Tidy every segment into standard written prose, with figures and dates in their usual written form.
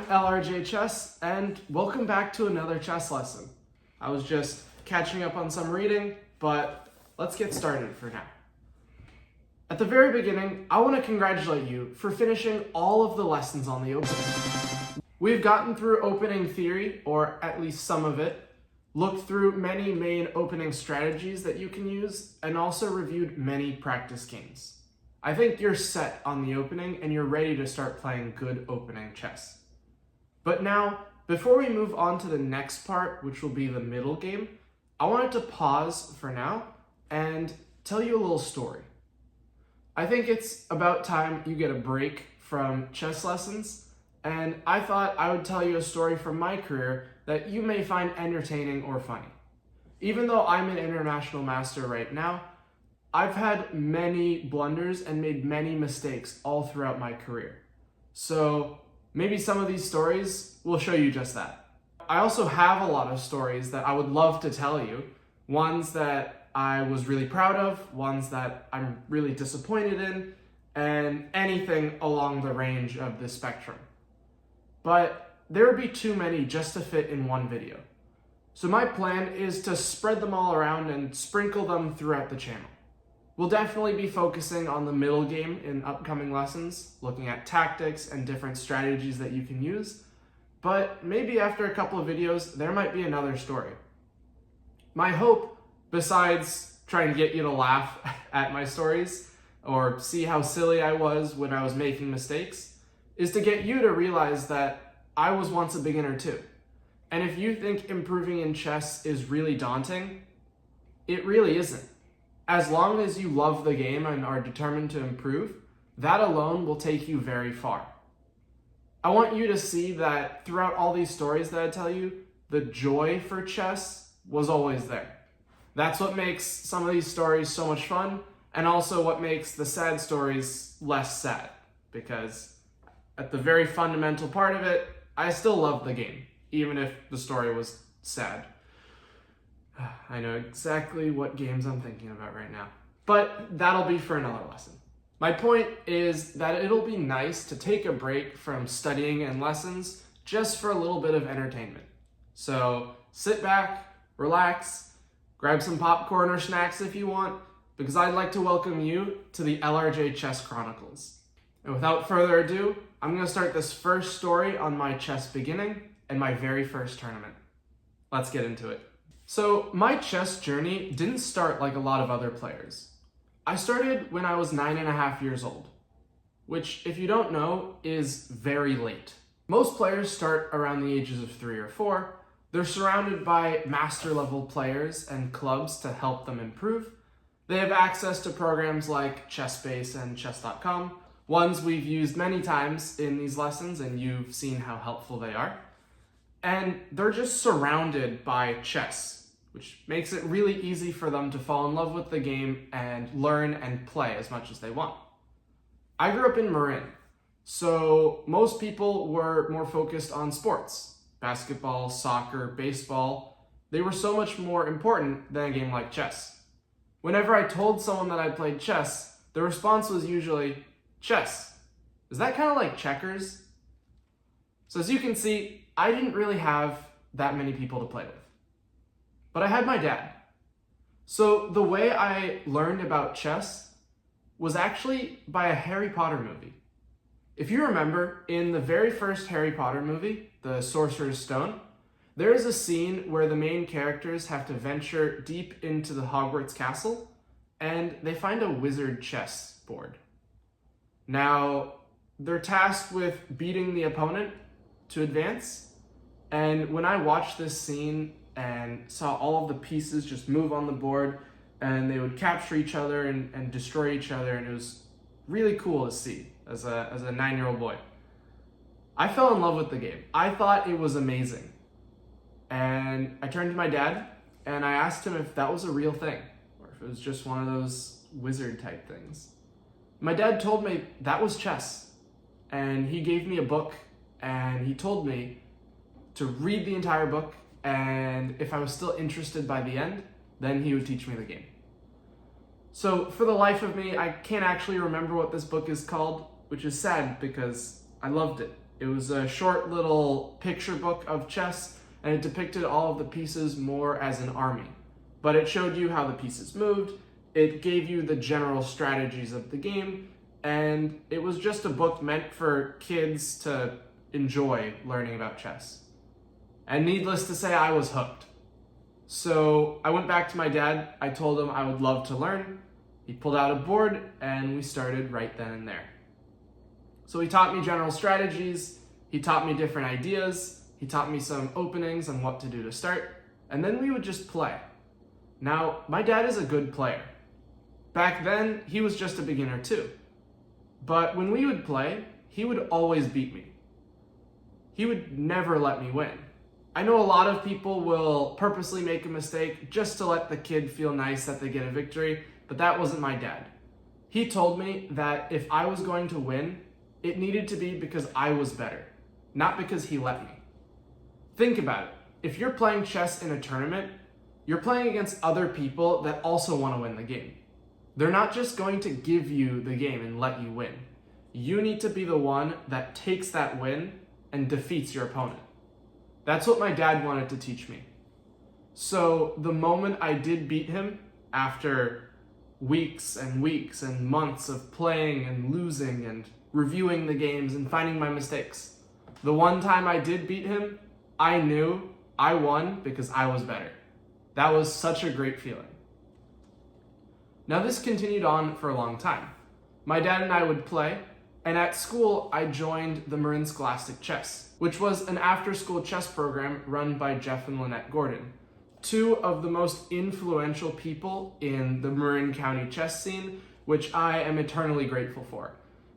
LRJchess, and welcome back to another chess lesson. I was just catching up on some reading, but let's get started for now. At the very beginning, I want to congratulate you for finishing all of the lessons on the opening. We've gotten through opening theory, or at least some of it, looked through many main opening strategies that you can use, and also reviewed many practice games. I think you're set on the opening and you're ready to start playing good opening chess. But now, before we move on to the next part, which will be the middle game, I wanted to pause for now and tell you a little story. I think it's about time you get a break from chess lessons, and I thought I would tell you a story from my career that you may find entertaining or funny. Even though I'm an international master right now, I've had many blunders and made many mistakes all throughout my career. So maybe some of these stories will show you just that. I also have a lot of stories that I would love to tell you, ones that I was really proud of, ones that I'm really disappointed in, and anything along the range of the spectrum. But there would be too many just to fit in one video. So my plan is to spread them all around and sprinkle them throughout the channel. We'll definitely be focusing on the middle game in upcoming lessons, looking at tactics and different strategies that you can use, but maybe after a couple of videos, there might be another story. My hope, besides trying to get you to laugh at my stories or see how silly I was when I was making mistakes, is to get you to realize that I was once a beginner too. And if you think improving in chess is really daunting, it really isn't. As long as you love the game and are determined to improve, that alone will take you very far. I want you to see that throughout all these stories that I tell you, the joy for chess was always there. That's what makes some of these stories so much fun, and also what makes the sad stories less sad, because at the very fundamental part of it, I still love the game, even if the story was sad. I know exactly what games I'm thinking about right now, but that'll be for another lesson. My point is that it'll be nice to take a break from studying and lessons just for a little bit of entertainment. So sit back, relax, grab some popcorn or snacks if you want, because I'd like to welcome you to the LRJchess Chronicles. And without further ado, I'm going to start this first story on my chess beginning and my very first tournament. Let's get into it. So my chess journey didn't start like a lot of other players. I started when I was 9.5 years old, which, if you don't know, is very late. Most players start around the ages of 3 or 4. They're surrounded by master level players and clubs to help them improve. They have access to programs like ChessBase and Chess.com, ones we've used many times in these lessons and you've seen how helpful they are. And they're just surrounded by chess, which makes it really easy for them to fall in love with the game and learn and play as much as they want. I grew up in Marin, so most people were more focused on sports. Basketball, soccer, baseball, they were so much more important than a game like chess. Whenever I told someone that I played chess, the response was usually, chess. Is that kind of like checkers? So as you can see, I didn't really have that many people to play with. But I had my dad. So the way I learned about chess was actually by a Harry Potter movie. If you remember, in the very first Harry Potter movie, The Sorcerer's Stone, there is a scene where the main characters have to venture deep into the Hogwarts castle and they find a wizard chess board. Now, they're tasked with beating the opponent to advance, and when I watched this scene and saw all of the pieces just move on the board and they would capture each other and destroy each other, and it was really cool to see as a 9-year-old boy. I fell in love with the game. I thought it was amazing. And I turned to my dad and I asked him if that was a real thing or if it was just one of those wizard type things. My dad told me that was chess, and he gave me a book and he told me to read the entire book, and if I was still interested by the end, then he would teach me the game. So for the life of me, I can't actually remember what this book is called, which is sad because I loved it. It was a short little picture book of chess, and it depicted all of the pieces more as an army. But it showed you how the pieces moved, it gave you the general strategies of the game, and it was just a book meant for kids to enjoy learning about chess. And needless to say, I was hooked. So I went back to my dad, I told him I would love to learn. He pulled out a board, and we started right then and there. So he taught me general strategies, he taught me different ideas, he taught me some openings on what to do to start, and then we would just play. Now, my dad is a good player. Back then, he was just a beginner too. But when we would play, he would always beat me. He would never let me win. I know a lot of people will purposely make a mistake just to let the kid feel nice that they get a victory, but that wasn't my dad. He told me that if I was going to win, it needed to be because I was better, not because he let me. Think about it. If you're playing chess in a tournament, you're playing against other people that also want to win the game. They're not just going to give you the game and let you win. You need to be the one that takes that win and defeats your opponent. That's what my dad wanted to teach me. So the moment I did beat him, after weeks and weeks and months of playing and losing and reviewing the games and finding my mistakes, the one time I did beat him, I knew I won because I was better. That was such a great feeling. Now this continued on for a long time. My dad and I would play, and at school I joined the Marin Scholastic Chess, which was an after-school chess program run by Jeff and Lynette Gordon, two of the most influential people in the Marin County chess scene, which I am eternally grateful for.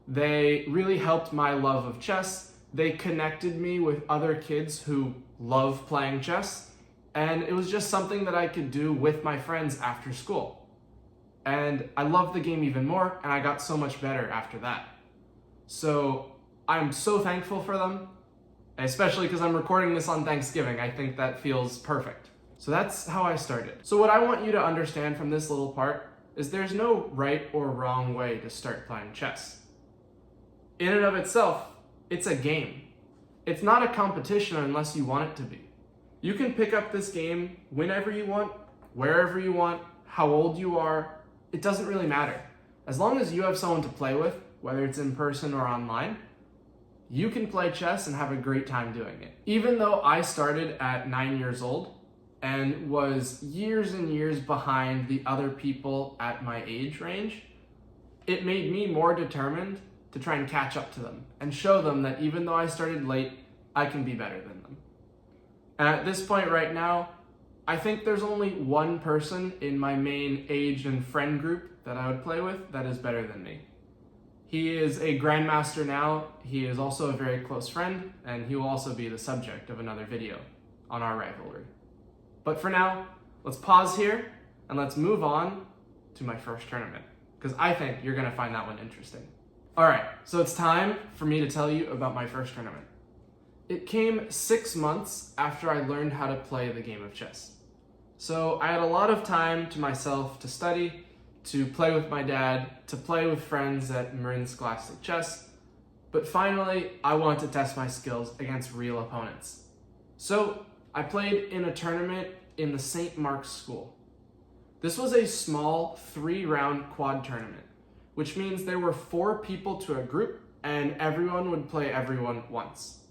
They really helped my love of chess. They connected me with other kids who love playing chess, and it was just something that I could do with my friends after school. And I loved the game even more, and I got so much better after that. So I'm so thankful for them, especially because I'm recording this on Thanksgiving. I think that feels perfect. So that's how I started. So what I want you to understand from this little part is there's no right or wrong way to start playing chess. In and of itself, it's a game. It's not a competition unless you want it to be. You can pick up this game whenever you want, wherever you want, how old you are. It doesn't really matter. As long as you have someone to play with, whether it's in person or online, you can play chess and have a great time doing it. Even though I started at 9 years old and was years and years behind the other people at my age range, it made me more determined to try and catch up to them and show them that even though I started late, I can be better than them. And at this point right now, I think there's only one person in my main age and friend group that I would play with that is better than me. He is a grandmaster now, he is also a very close friend, and he will also be the subject of another video on our rivalry. But for now, let's pause here and let's move on to my first tournament, because I think you're going to find that one interesting. Alright, so it's time for me to tell you about my first tournament. It came 6 months after I learned how to play the game of chess. So I had a lot of time to myself to study, to play with my dad, to play with friends at Marin Scholastic Chess, but finally I wanted to test my skills against real opponents. So I played in a tournament in the St. Mark's School. This was a small 3-round quad tournament, which means there were 4 people to a group and everyone would play everyone once.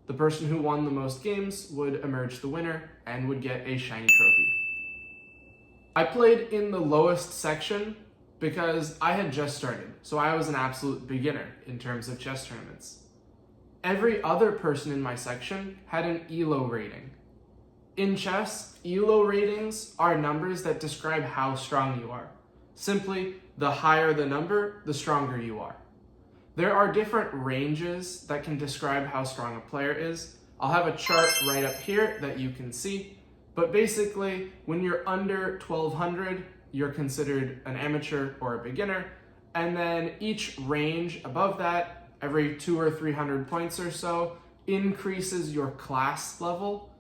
The person who won the most games would emerge the winner and would get a shiny trophy. I played in the lowest section because I had just started, so I was an absolute beginner in terms of chess tournaments. Every other person in my section had an ELO rating. In chess, ELO ratings are numbers that describe how strong you are. Simply, the higher the number, the stronger you are. There are different ranges that can describe how strong a player is. I'll have a chart right up here that you can see, but basically, when you're under 1200, you're considered an amateur or a beginner, and then each range above that, every 200 or 300 points or so, increases your class level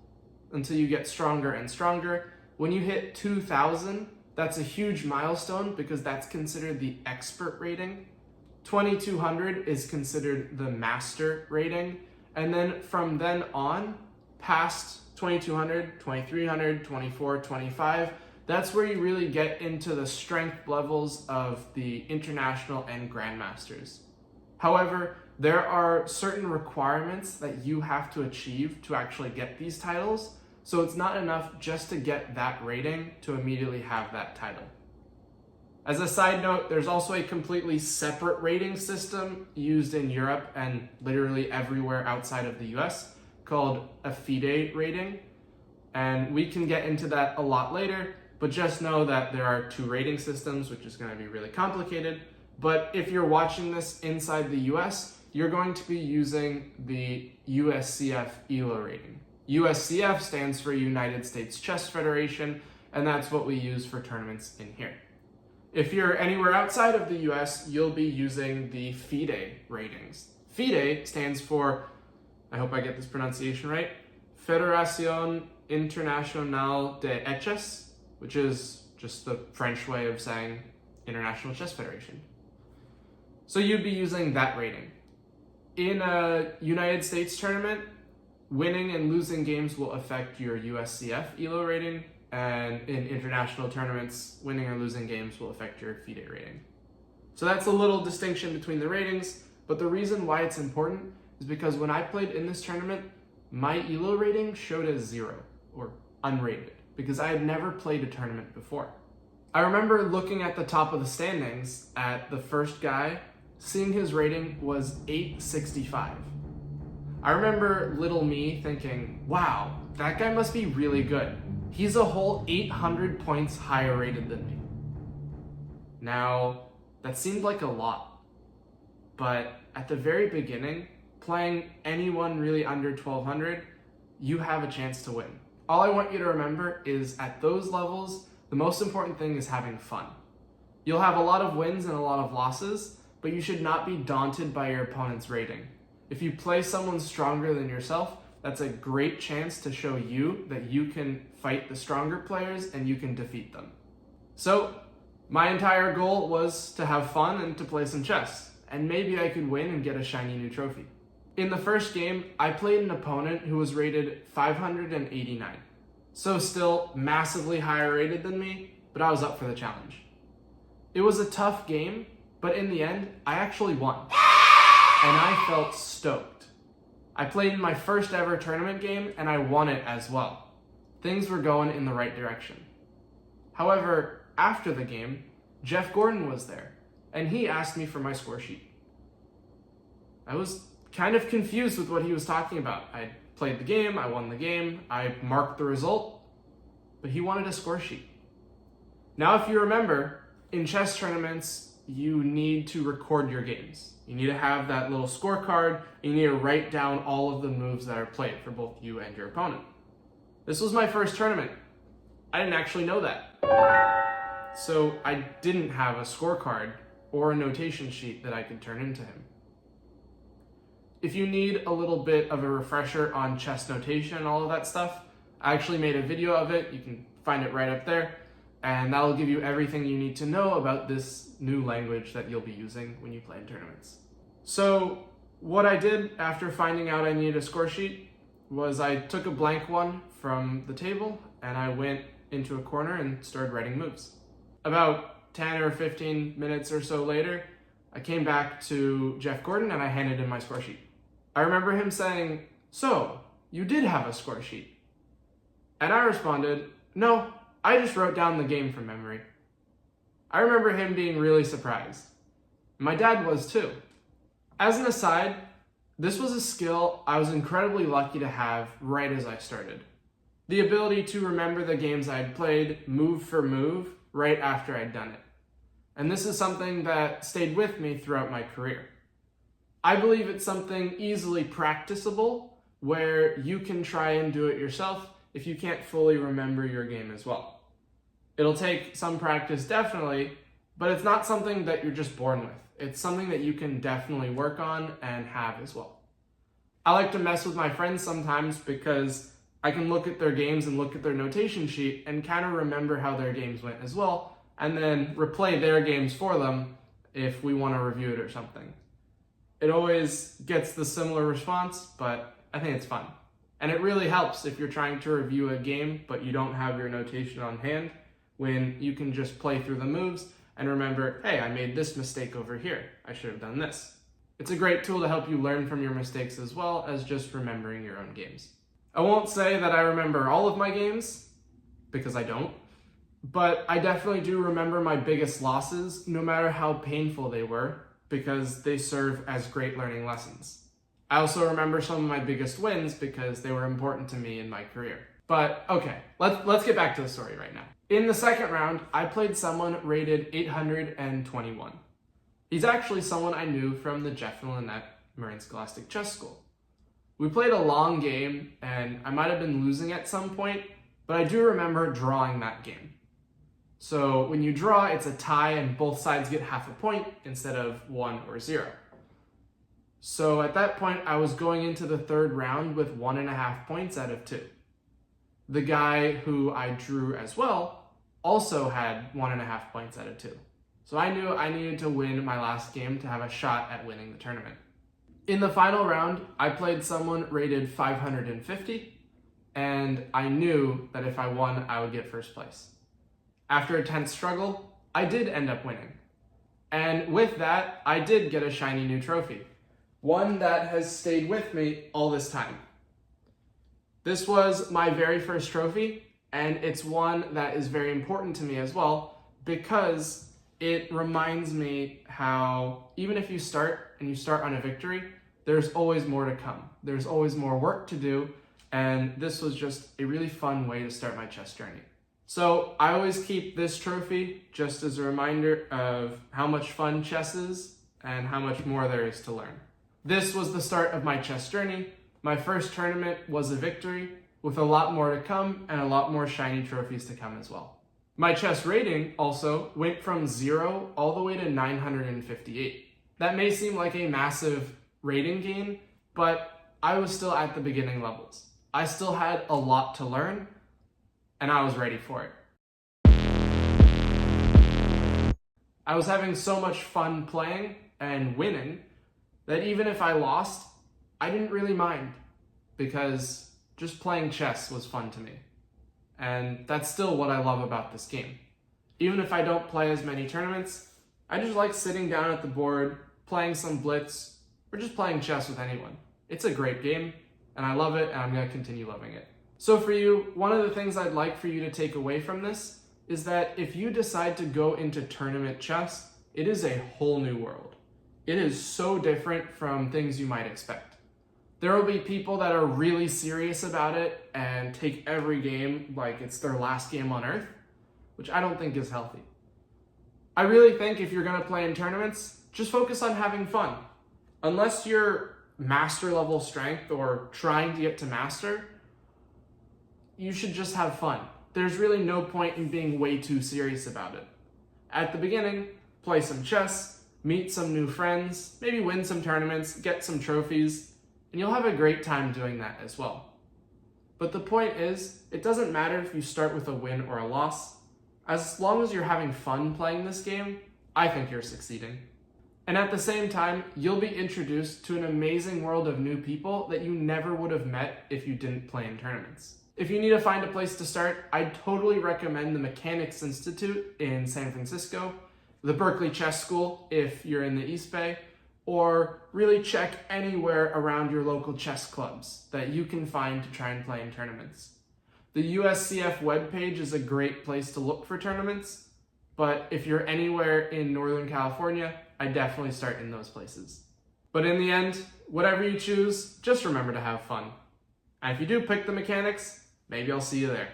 until you get stronger and stronger. When you hit 2000, that's a huge milestone because that's considered the expert rating. 2200 is considered the master rating, And then from then on, past 2200, 2300, 24, 25, that's where you really get into the strength levels of the international and grandmasters. However, there are certain requirements that you have to achieve to actually get these titles, so it's not enough just to get that rating to immediately have that title. As a side note, there's also a completely separate rating system used in Europe and literally everywhere outside of the US called a FIDE rating. And we can get into that a lot later, but just know that there are two rating systems, which is going to be really complicated. But if you're watching this inside the US, you're going to be using the USCF ELO rating. USCF stands for United States Chess Federation, and that's what we use for tournaments in here. If you're anywhere outside of the US, you'll be using the FIDE ratings. FIDE stands for, I hope I get this pronunciation right, Fédération Internationale de Chess, which is just the French way of saying International Chess Federation. So you'd be using that rating. In a United States tournament, winning and losing games will affect your USCF ELO rating, and in international tournaments, winning or losing games will affect your FIDE rating. So that's a little distinction between the ratings, but the reason why it's important is because when I played in this tournament, my ELO rating showed as 0, or unrated, because I had never played a tournament before. I remember looking at the top of the standings at the first guy, seeing his rating was 865. I remember little me thinking, wow, that guy must be really good. He's a whole 800 points higher rated than me. Now, that seemed like a lot, but at the very beginning, playing anyone really under 1200, you have a chance to win. All I want you to remember is at those levels, the most important thing is having fun. You'll have a lot of wins and a lot of losses, but you should not be daunted by your opponent's rating. If you play someone stronger than yourself, that's a great chance to show you that you can fight the stronger players and you can defeat them. So, my entire goal was to have fun and to play some chess, and maybe I could win and get a shiny new trophy. In the first game, I played an opponent who was rated 589. So still massively higher rated than me, but I was up for the challenge. It was a tough game, but in the end, I actually won. And I felt stoked. I played in my first ever tournament game and I won it as well. Things were going in the right direction. However, after the game, Jeff Gordon was there and he asked me for my score sheet. I was kind of confused with what he was talking about. I played the game, I won the game, I marked the result, but he wanted a score sheet. Now, if you remember, in chess tournaments, you need to record your games. You need to have that little scorecard, and you need to write down all of the moves that are played for both you and your opponent. This was my first tournament. I didn't actually know that. So I didn't have a scorecard or a notation sheet that I could turn into him. If you need a little bit of a refresher on chess notation and all of that stuff, I actually made a video of it. You can find it right up there. And that'll give you everything you need to know about this new language that you'll be using when you play in tournaments. So what I did after finding out I needed a score sheet was I took a blank one from the table and I went into a corner and started writing moves. About 10 or 15 minutes or so later, I came back to Jeff Gordon and I handed him my score sheet. I remember him saying, "So, you did have a score sheet?" And I responded, "No, I just wrote down the game from memory." I remember him being really surprised. My dad was too. As an aside, this was a skill I was incredibly lucky to have right as I started. The ability to remember the games I had played move for move right after I'd done it. And this is something that stayed with me throughout my career. I believe it's something easily practicable where you can try and do it yourself if you can't fully remember your game as well. It'll take some practice, definitely, but it's not something that you're just born with. It's something that you can definitely work on and have as well. I like to mess with my friends sometimes because I can look at their games and look at their notation sheet and kind of remember how their games went as well, and then replay their games for them if we want to review it or something. It always gets the similar response, but I think it's fun. And it really helps if you're trying to review a game, but you don't have your notation on hand, when you can just play through the moves and remember, hey, I made this mistake over here. I should have done this. It's a great tool to help you learn from your mistakes as well as just remembering your own games. I won't say that I remember all of my games, because I don't, but I definitely do remember my biggest losses, no matter how painful they were, because they serve as great learning lessons. I also remember some of my biggest wins because they were important to me in my career. But okay, let's get back to the story right now. In the second round, I played someone rated 821. He's actually someone I knew from the Jeff and Lynette Marine Scholastic Chess School. We played a long game, and I might have been losing at some point, but I do remember drawing that game. So when you draw, it's a tie and both sides get half a point instead of 1 or 0. So at that point, I was going into the third round with 1.5 points out of 2. The guy who I drew as well also had 1.5 points out of 2. So I knew I needed to win my last game to have a shot at winning the tournament. In the final round, I played someone rated 550, and I knew that if I won, I would get first place. After a tense struggle, I did end up winning. And with that, I did get a shiny new trophy. One that has stayed with me all this time. This was my very first trophy, and it's one that is very important to me as well, because it reminds me how even if you start on a victory, there's always more to come. There's always more work to do, and this was just a really fun way to start my chess journey. So I always keep this trophy just as a reminder of how much fun chess is and how much more there is to learn. This was the start of my chess journey. My first tournament was a victory, with a lot more to come and a lot more shiny trophies to come as well. My chess rating also went from 0 all the way to 958. That may seem like a massive rating gain, but I was still at the beginning levels. I still had a lot to learn, and I was ready for it. I was having so much fun playing and winning that even if I lost, I didn't really mind, because just playing chess was fun to me. And that's still what I love about this game. Even if I don't play as many tournaments, I just like sitting down at the board, playing some blitz, or just playing chess with anyone. It's a great game, and I love it, and I'm going to continue loving it. So for you, one of the things I'd like for you to take away from this is that if you decide to go into tournament chess, it is a whole new world. It is so different from things you might expect. There will be people that are really serious about it and take every game like it's their last game on Earth, which I don't think is healthy. I really think if you're going to play in tournaments, just focus on having fun. Unless you're master level strength or trying to get to master, you should just have fun. There's really no point in being way too serious about it. At the beginning, play some chess, meet some new friends, maybe win some tournaments, get some trophies, and you'll have a great time doing that as well. But the point is, it doesn't matter if you start with a win or a loss. As long as you're having fun playing this game, I think you're succeeding. And at the same time, you'll be introduced to an amazing world of new people that you never would have met if you didn't play in tournaments. If you need to find a place to start, I'd totally recommend the Mechanics Institute in San Francisco, the Berkeley Chess School if you're in the East Bay, or really check anywhere around your local chess clubs that you can find to try and play in tournaments. The USCF webpage is a great place to look for tournaments, but if you're anywhere in Northern California, I definitely start in those places. But in the end, whatever you choose, just remember to have fun. And if you do pick the mechanics, maybe I'll see you there.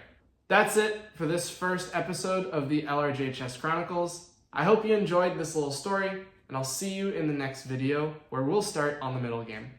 That's it for this first episode of the LRJchess Chronicles. I hope you enjoyed this little story, and I'll see you in the next video where we'll start on the middle game.